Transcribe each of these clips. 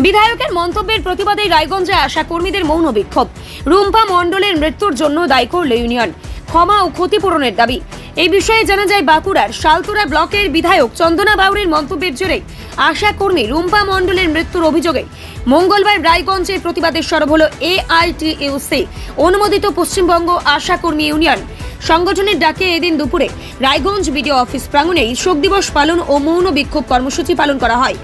বিধায়কের মন্তব্যের প্রতিবাদে রায়গঞ্জে আসা কর্মীদের মৌন বিক্ষোভ। রুম্পা মণ্ডলের মৃত্যুর জন্য দায়ী করল ইউনিয়ন, ক্ষমা ও ক্ষতিপূরণের দাবি। এই বিষয়ে জানা যায় বাঁকুড়ার শালতুরা ব্লকের বিধায়ক চন্দনা বাউরের মন্তব্যের জেরে আশা কর্মী রুম্পা মণ্ডলের মৃত্যুর অভিযোগে মঙ্গলবার রায়গঞ্জে প্রতিবাদের সরব হল AITUC অনুমোদিত পশ্চিমবঙ্গ আশা কর্মী ইউনিয়ন। সংগঠনের ডাকে এদিন দুপুরে রায়গঞ্জ বিডিও অফিস প্রাঙ্গণে শোক দিবস পালন ও মৌন বিক্ষোভ কর্মসূচি পালন করা হয়।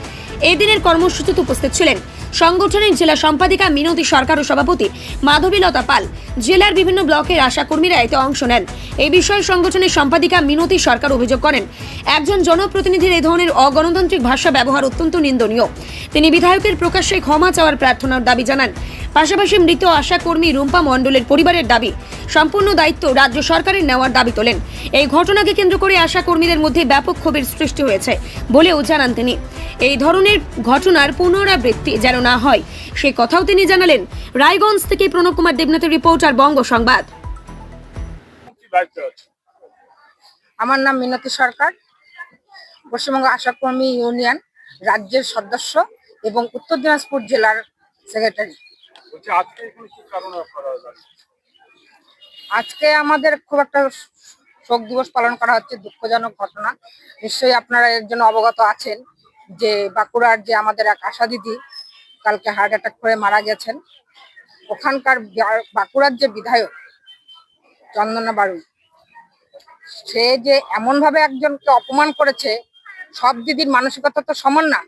এই দিনের কর্মসূচিতে উপস্থিত ছিলেন সংগঠনের জেলা সম্পাদিকা মিনতি সরকার ও সভাপতি মাধবীলতা পাল। জেলার বিভিন্ন ব্লকের আশা কর্মীরা এতে অংশ নেন। এই বিষয়ে সংগঠনের সম্পাদিকা মিনতি সরকার অভিযোগ করেন, একজন জনপ্রতিনিধির এই ধরনের অগণতান্ত্রিক ভাষা ব্যবহার অত্যন্ত নিন্দনীয়। তিনি বিধায়কের প্রকাশ্যে ক্ষমা চাওয়ার প্রার্থনার দাবি জানান। পাশাপাশি মৃত আশা কর্মী রুম্পা মণ্ডলের পরিবারের দাবি সম্পূর্ণ দায়িত্ব রাজ্য সরকারের নেওয়ার দাবি তোলেন। এই ঘটনাকে কেন্দ্র করে আশা কর্মীদের মধ্যে ব্যাপক ক্ষোভের সৃষ্টি হয়েছে বলেও জানান তিনি। এই ধরনের ঘটনার পুনরাবৃত্তি যেন না হয় সে কথাও তিনি জানালেন। রায়গঞ্জ থেকে প্রণব কুমার দেবনাথের রিপোর্ট আর বঙ্গ সংবাদ। আমার নাম মিনতি সরকার, পশ্চিমবঙ্গ আশা কর্মী ইউনিয়ন রাজ্যের সদস্য এবং উত্তর দিনাজপুর জেলার সেক্রেটারি। আজকে আমাদের খুব একটা শোক দিবস পালন করা হচ্ছে, দুঃখজনক ঘটনা। নিশ্চয়ই আপনারা এর জন্য অবগত আছেন যে বাঁকুড়ার যে আমাদের এক আশা দিদি কালকে হার্ট অ্যাটাক করে মারা গেছেন। ওখানকার বাঁকুড়ার যে বিধায়ক চন্দনা বাড়ু, সে যে এমন ভাবে একজনকে অপমান করেছে, সব দিদির মানসিকতা তো সমান না।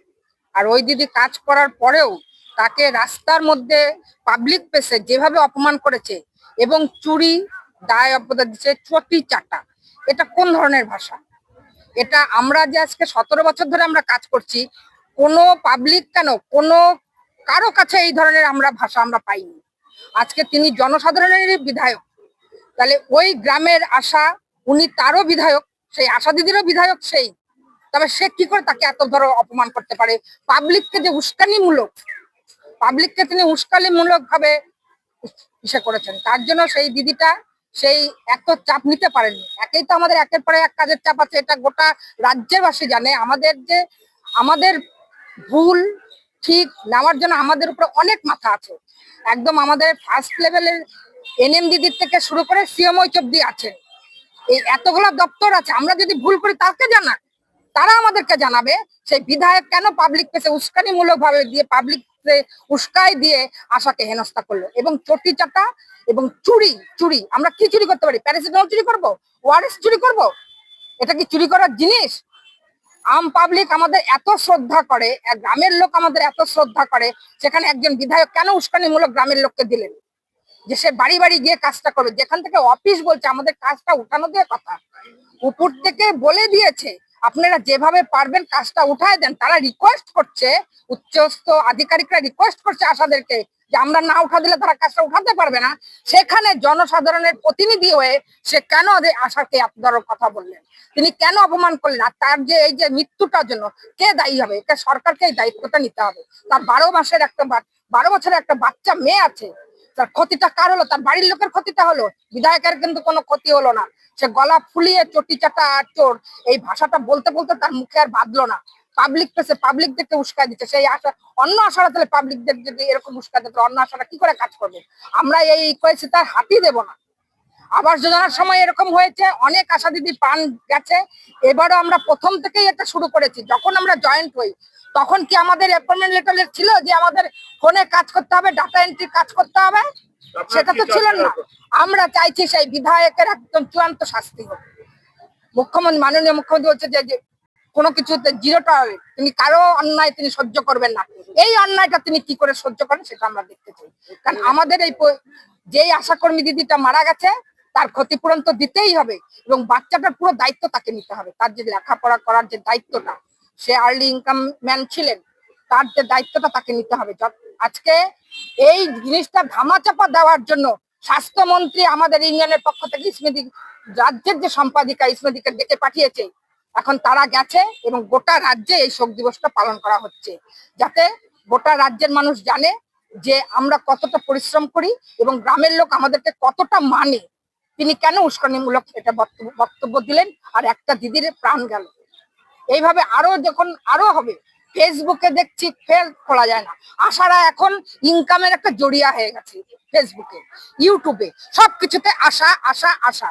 আর ওই দিদি কাজ করার পরেও তাকে রাস্তার মধ্যে পাবলিক প্লেসে যেভাবে অপমান করেছে এবং চুরি দায় অপবাদ দিচ্ছে, চটি চাটা, এটা কোন ধরনের ভাষা? এটা আমরা যে আজকে 17 বছর ধরে আমরা কাজ করছি, কোনো পাবলিক কেন কোনো কারো কাছে এই ধরনের আমরা ভাষা আমরা পাইনি। আজকে তিনি জনসাধারণেরই বিধায়ক, তাহলে ওই গ্রামের আশা, উনি তারও বিধায়ক, সেই আশা দিদিরও বিধায়ক সেই, তবে সে কি করে তাকে এত ধরো অপমান করতে পারে? পাবলিককে যে উস্কানিমূলক, পাবলিককে তিনি উস্কানিমূলক ভাবে ইসে করেছেন, তার জন্য সেই দিদিটা সেই এত চাপ নিতে পারেনি। একেই তো আমাদের একের পরে এক কাজের চাপ আছে, এটা গোটা রাজ্যের বাসী জানে। আমাদের ভুল ঠিক নেওয়ার জন্য আমাদের উপরে অনেক মাথা আছে। একদম আমাদের ফার্স্ট লেভেলের NM দিদির থেকে শুরু করে CMO অবধি আছেন। এই এতগুলো দপ্তর আছে, আমরা যদি ভুল করি তাকে জানাক, তারা আমাদেরকে জানাবে। সেই বিধায়ক কেন পাবলিক প্লেসে উস্কানিমূলক ভাবে দিয়ে পাবলিক উস্কাই দিয়ে আশাকে হেনস্থা করলো, এবং চটি চাটা এবং চুরি। আমরা কি চুরি করতে পারি? প্যারাসিটামল চুরি করবো? ORS চুরি করব? এটা কি চুরি করার জিনিস? আম পাবলিক আমাদের এত শ্রদ্ধা করে, গ্রামের লোক আমাদের এত শ্রদ্ধা করে, সেখানে একজন বিধায়ক কেন উস্কানিমূলক গ্রামের লোককে দিলেন যে সে বাড়ি বাড়ি গিয়ে কাজটা করবে? যেখান থেকে অফিস বলছে আমাদের কাজটা উঠানো দিয়ে কথা, উপর থেকে বলে দিয়েছে আপনারা যেভাবে পারবেন কাজটা উঠায় দেন। তারা রিকোয়েস্ট করছে, উচ্চস্থ আধিকারিকরা রিকোয়েস্ট করছে আশাদেরকে যে আমরা না উঠা দিলে তারা কাজটা উঠাতে পারবে না। সেখানে জনসাধারণের প্রতিনিধি হয়ে সে কেন আশাকে এত ধরনের কথা বললেন? তিনি কেন অপমান করলেন? আর তার যে এই যে মৃত্যুটার জন্য কে দায়ী হবে? এটা সরকারকে এই দায়িত্বটা নিতে হবে। তার 12 বছরের একটা বাচ্চা মেয়ে আছে, তার ক্ষতিটা কার হলো? তার বাড়ির লোকের ক্ষতিটা হলো, বিধায়কের কিন্তু কোনো ক্ষতি হলো না। সে গলা ফুলিয়ে চটি চাটা আর চোর এই ভাষাটা বলতে বলতে তার মুখে আর বাঁধলো না। পাবলিক প্লেসে পাবলিকদেরকে উস্কাই দিচ্ছে। সেই আশা অন্য আশারা তাহলে পাবলিকদের যদি এরকম উস্কাই দিত, অন্য আশারা কি করে কাজ করবে? আমরা এই ইকুয়েসি তার হাতই দেবো না। আবাস যোজনার সময় এরকম হয়েছে, অনেক আশা দিদি প্রাণ গেছে। এবারও আমরা প্রথম থেকেই এটা শুরু করেছি। যখন আমরা জয়েন্ট হই তখন কি আমাদের অ্যাপয়েন্টমেন্ট লেটার ছিল যে আমাদের ফোনে কাজ করতে হবে, ডাটা এন্ট্রি কাজ করতে হবে? সেটা তো ছিল না। আমরা চাইছি সেই বিধায়কের একদম চূড়ান্ত শাস্তি হোক। মুখ্যমন্ত্রী, মাননীয় মুখ্যমন্ত্রী বলছে যে কোনো কিছুতে জিরো টলারেন্স, তিনি কারো অন্যায় তিনি সহ্য করবেন না। এই অন্যায়টা তিনি কি করে সহ্য করেন সেটা আমরা দেখতে চাই। কারণ আমাদের এই যেই আশাকর্মী দিদিটা মারা গেছে তার ক্ষতিপূরণ তো দিতেই হবে, এবং বাচ্চাটার পুরো দায়িত্ব তাকে নিতে হবে। তার যে লেখাপড়া করার যে দায়িত্বটা, সে আর্লি ইনকাম ম্যান ছিলেন, তার যে দায়িত্বটা তাকে নিতে হবে। আজকে এই জিনিসটা ধামাচাপা দেওয়ার জন্য স্বাস্থ্যমন্ত্রী আমাদের ইউনিয়নের পক্ষ থেকে স্মৃতি, রাজ্যের যে সম্পাদিকা স্মৃতিকে ডেকে পাঠিয়েছে। এখন তারা গেছে এবং গোটা রাজ্যে এই শোক দিবসটা পালন করা হচ্ছে, যাতে গোটা রাজ্যের মানুষ জানে যে আমরা কতটা পরিশ্রম করি এবং গ্রামের লোক আমাদেরকে কতটা মানে। তিনি কেন উস্কানিমূলক এটা বক্তব্য দিলেন আর একটা দিদির প্রাণ গেল? এইভাবে আরো যখন আরো হবে, ফেসবুকে দেখছি ফের খোলা যায় না। আশারা এখন ইনকামের একটা জড়িয়া হয়ে গেছে, ফেসবুকে, ইউটিউবে, সবকিছুতে আশা আশা আশা।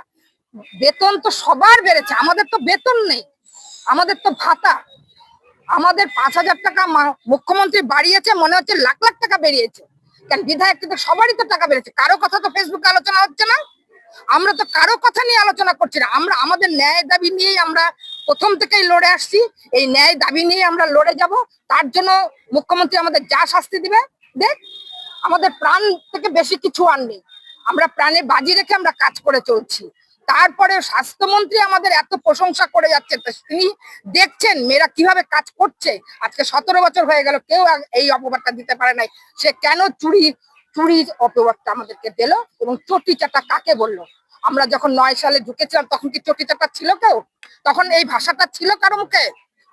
বেতন তো সবার বেড়েছে, আমাদের তো বেতন নেই, আমাদের তো ভাতা। আমাদের 5,000 টাকা মুখ্যমন্ত্রী বাড়িয়েছে, মনে হচ্ছে লাখ লাখ টাকা বেরিয়েছে। কেন বিধায়ক কিন্তু সবারই তো টাকা বেড়েছে, কারো কথা তো ফেসবুকে আলোচনা হচ্ছে না। আমরা তো কারো কথা নিয়ে আলোচনা করছি না, আমরা আমাদের ন্যায় দাবি নিয়েই আমরা প্রথম থেকেই লড়ে আসছি। এই ন্যায় দাবি নিয়ে আমরা লড়ে যাব, তার জন্য মুখ্যমন্ত্রী আমাদের যা শাস্তি দিবে দেখ। আমাদের প্রাণ থেকে বেশি কিছু আর নেই, আমরা প্রাণে বাজি রেখে আমরা কাজ করে চলছি। তারপরে স্বাস্থ্যমন্ত্রী আমাদের এত প্রশংসা করে যাচ্ছে, তো তিনি দেখছেন মেয়েরা কিভাবে কাজ করছে। আজকে 17 বছর হয়ে গেল, কেউ এই অপবাদটা দিতে পারে নাই। সে কেন চুরির অপবাদটা আমাদেরকে দিল, এবং চটি চাটা কাকে বললো? আমরা যখন 9 সালে ঢুকেছিলাম তখন কি চটি চাটা ছিল কেউ? তখন এই ভাষাটা ছিল কারো মুখে?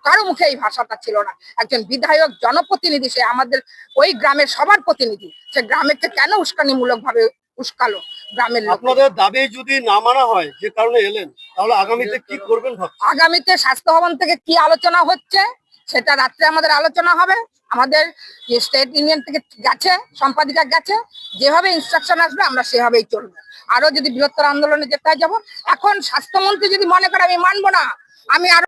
কারো মুখে এই ভাষাটা ছিল না। একজন বিধায়ক, জনপ্রতিনিধি, সে আমাদের ওই গ্রামের সবার প্রতিনিধি, সে গ্রামেরকে কেন উস্কানিমূলক ভাবে উস্কালো গ্রামের লোক? আপনাদের দাবি যদি না মানা হয়, যে কারণে এলেন, তাহলে আগামীতে কি করবেন ভাবছেন? আগামীতে স্বাস্থ্য ভবন থেকে কি আলোচনা হচ্ছে সেটা রাত্রে আমাদের আলোচনা হবে। আমাদের স্টেট ইউনিয়ন থেকে গেছে, সম্পাদিকা গেছে, যেভাবে ইনস্ট্রাকশন আসবে আমরা সেভাবেই চলবো। আরো যদি বৃহত্তর আন্দোলনে যেতে যাব, এখন স্বাস্থ্যমন্ত্রী যদি মনে করে আমি মানবো না, আমি আরো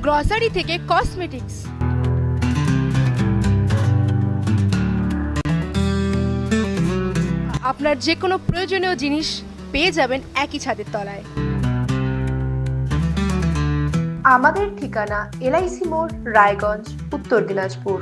গ্রসারি থেকে কসমেটিক্স, আপনার যে কোনো প্রয়োজনীয় জিনিস পেয়ে যাবেন একই ছাদের তলায়। আমাদের ঠিকানা LIC মোড়, রায়গঞ্জ, উত্তর দিনাজপুর।